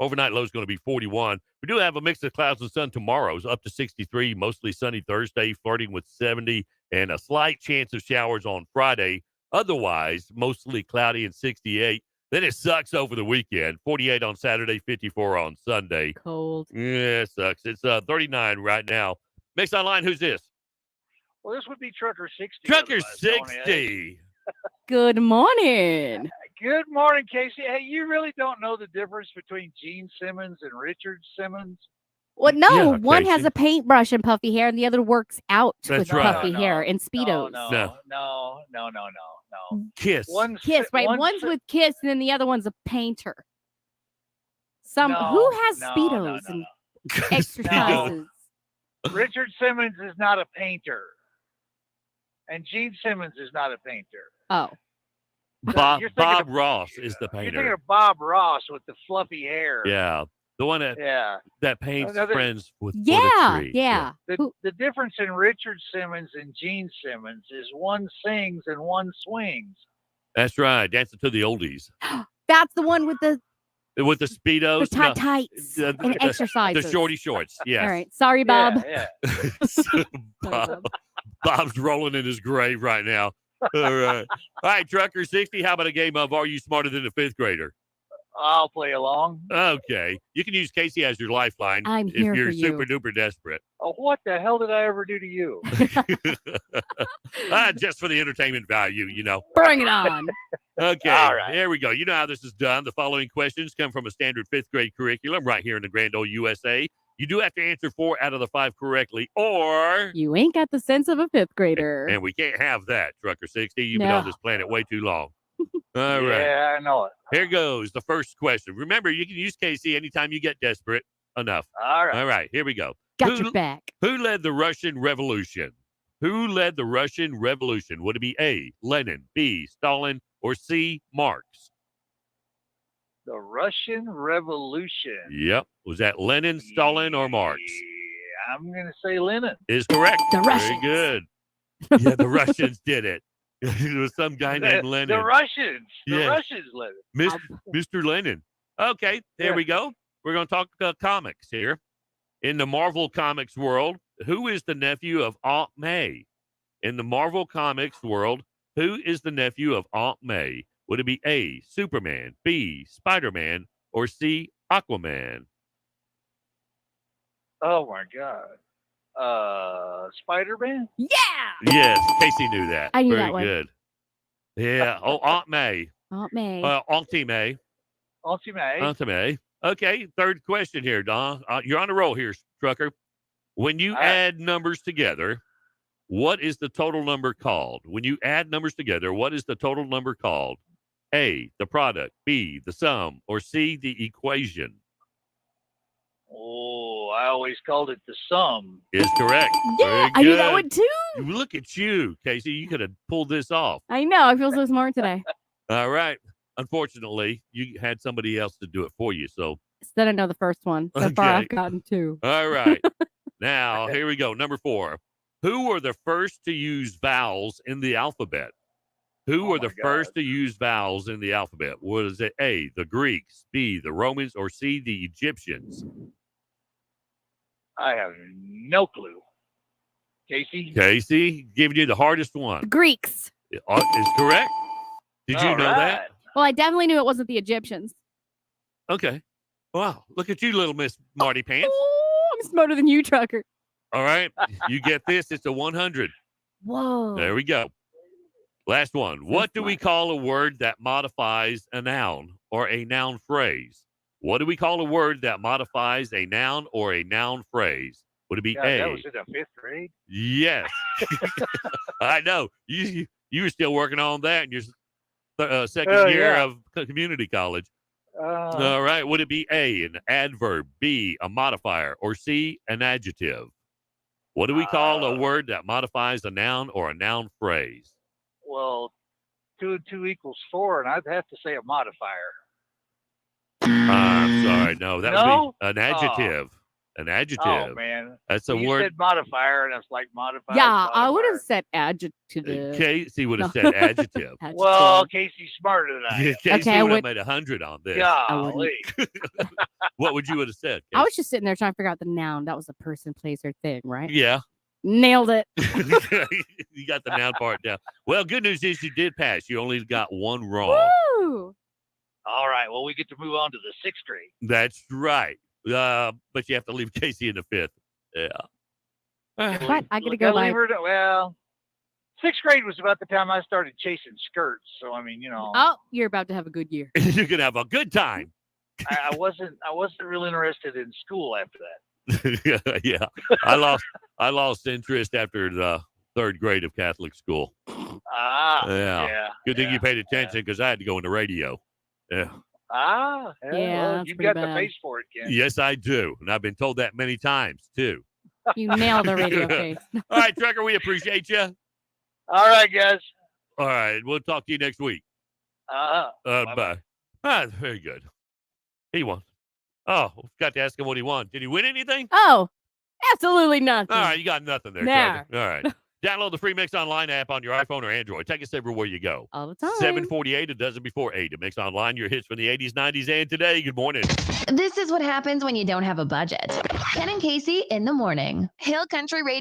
Overnight low is going to be 41. We do have a mix of clouds and sun tomorrow. It's up to 63, mostly sunny Thursday, flirting with 70, and a slight chance of showers on Friday. Otherwise, mostly cloudy and 68. Then it sucks over the weekend. 48 on Saturday, 54 on Sunday. Cold. Yeah, it sucks. It's 39 right now. Mix Online, who's this? Well, this would be Trucker 60. Trucker otherwise, Tony, 60. Good morning. Good morning, Casey. Hey, you really don't know the difference between Gene Simmons and Richard Simmons? Well, no, Yeah, one has Casey. a paintbrush and puffy hair, and the other works out That's with right. puffy hair and speedos. No. Kiss. Kiss, right? One's with Kiss, and then the other one's a painter. Who has speedos and exercises? Richard Simmons is not a painter, and Gene Simmons is not a painter. Oh, Bob You're thinking of- Ross is the You're thinking painter. of Bob Ross with the fluffy hair. Yeah. The one Yeah. that paints Another- friends with yeah, tree. yeah. The difference in Richard Simmons and Gene Simmons is one sings and one swings. That's right. Dancing to the oldies. That's the one with the Speedos. tight tights the- and the- exercises. The shorty shorts. Yes. All right. Sorry, Bob. Yeah. Bob's rolling in his grave right now. All right. All right, Trucker 60. How about a game of Are You Smarter Than a Fifth Grader? I'll play along. Okay. You can use Casey as your lifeline I'm if here you're for you. super duper desperate. Oh, what the hell did I ever do to you? Just for the entertainment value, you know. Bring it on. Okay, All right. There we go. You know how this is done. The following questions come from a standard fifth grade curriculum right here in the Grand Ole USA. You do have to answer 4 out of the 5 correctly, or You ain't got the sense of a fifth grader. and we can't have that, Trucker 60. You've been No. on this planet way too long. All right. Yeah, I know it. Here goes the first question. Remember, you can use Casey anytime you get desperate enough. All right. All right, here we go. Got Who- your back. Who led the Russian Revolution? Who led the Russian Revolution? Would it be A, Lenin, B, Stalin, or C, Marx? The Russian Revolution. Yep. Was that Lenin, Stalin, or Marx? Yeah, I'm going to say Lenin. Is correct. The Very Russians. good. Yeah, the Russians did it. It was some guy named Lenin. The Russians. The Yes. Russians led it. Mr. Lenin. Okay, there Yeah. we go. We're going to talk comics here. In the Marvel Comics world, who is the nephew of Aunt May? In the Marvel Comics world, who is the nephew of Aunt May? Would it be A, Superman, B, Spider-Man, or C, Aquaman? Oh, my God. Spider-Man? Yeah. Yes, Casey knew that. I knew Very that one. good. Yeah. Oh, Aunt May. Aunt May. Auntie May. Auntie May. Auntie May. Okay, third question here, Don. You're on a roll here, Trucker. When you All right. add numbers together, what is the total number called? When you add numbers together, what is the total number called? A, the product, B, the sum, or C, the equation? Oh, I always called it the sum. Is correct. yeah, Very I knew that good. one too. Look at you, Casey. You could have pulled this off. I know. I feel so smart today. All right. Unfortunately, you had somebody else to do it for you. So, Still don't know the first one. So far, Okay. I've gotten 2. all right. Now, here we go. Number 4. Who were the first to use vowels in the alphabet? Who Oh were the my first God. to use vowels in the alphabet? Was it A, the Greeks, B, the Romans, or C, the Egyptians? I have no clue. Casey? Casey, giving you the hardest The one. Greeks. Is correct. Did you All know that? right. Well, I definitely knew it wasn't the Egyptians. Okay. Wow. Look at you, little Miss Marty Pants. Oh, I'm smarter than you, Trucker. All right. You get this. It's a 100. Whoa. There we go. Last one. What do we smart. call a word that modifies a noun or a noun phrase? What do we call a word that modifies a noun or a noun phrase? Would it be God, A? that was in the 5th grade? Yes. I know. You were still working on that in your second Oh, year yeah. of community college. Uh, All right. Would it be A, an adverb, B, a modifier, or C, an adjective? What do we call a word that modifies a noun or a noun phrase? well, 2 and 2 equals 4, and I'd have to say a modifier. I'm sorry. No, that would No? be an adjective. An adjective. Oh man, That's a you word. said modifier, and I was like modifier. Yeah, I would modifier. have said adjective. Casey would have No. said adjective. Well, Casey's smarter than I am. Casey I would have would- made 100 on this. Golly. What would you have said? I was just sitting there trying to figure out the noun. That was a person, place, or thing, right? Yeah. Nailed it. You got the noun part down. Well, good news is you did pass. You only got one wrong. Woo! All right. Well, we get to move on to the 6th grade. That's right. But you have to leave Casey in the 5th. Yeah. What? I gotta Look, go I leave by. her to- well, 6th grade was about the time I started chasing skirts. So I mean, Oh, you're about to have a good year. You're gonna have a good time. I wasn't really interested in school after that. Yeah. I lost interest after the 3rd grade of Catholic school. Ah, Yeah. yeah. Good thing yeah, you paid attention because I had to go into radio. Yeah. Ah, Yeah, well, that's you've pretty got the bad. face for it, Ken. Yes, I do. And I've been told that many times too. You nailed the radio face. All right, Trucker, we appreciate you. All right, guys. All right. We'll talk to you next week. Bye-bye. Bye. Ah, very good. He won. Oh, got to ask him what he won. Did he win anything? Oh, absolutely nothing. All right, you got nothing there, Nah. Trucker. All right. Download the free Mix Online app on your iPhone or Android. Take us everywhere you go. All the time. 748, a dozen before 8. To Mix Online, your hits from the 80s, 90s, and today. Good morning. This is what happens when you don't have a budget. Ken and Casey in the morning. Hill Country Radio.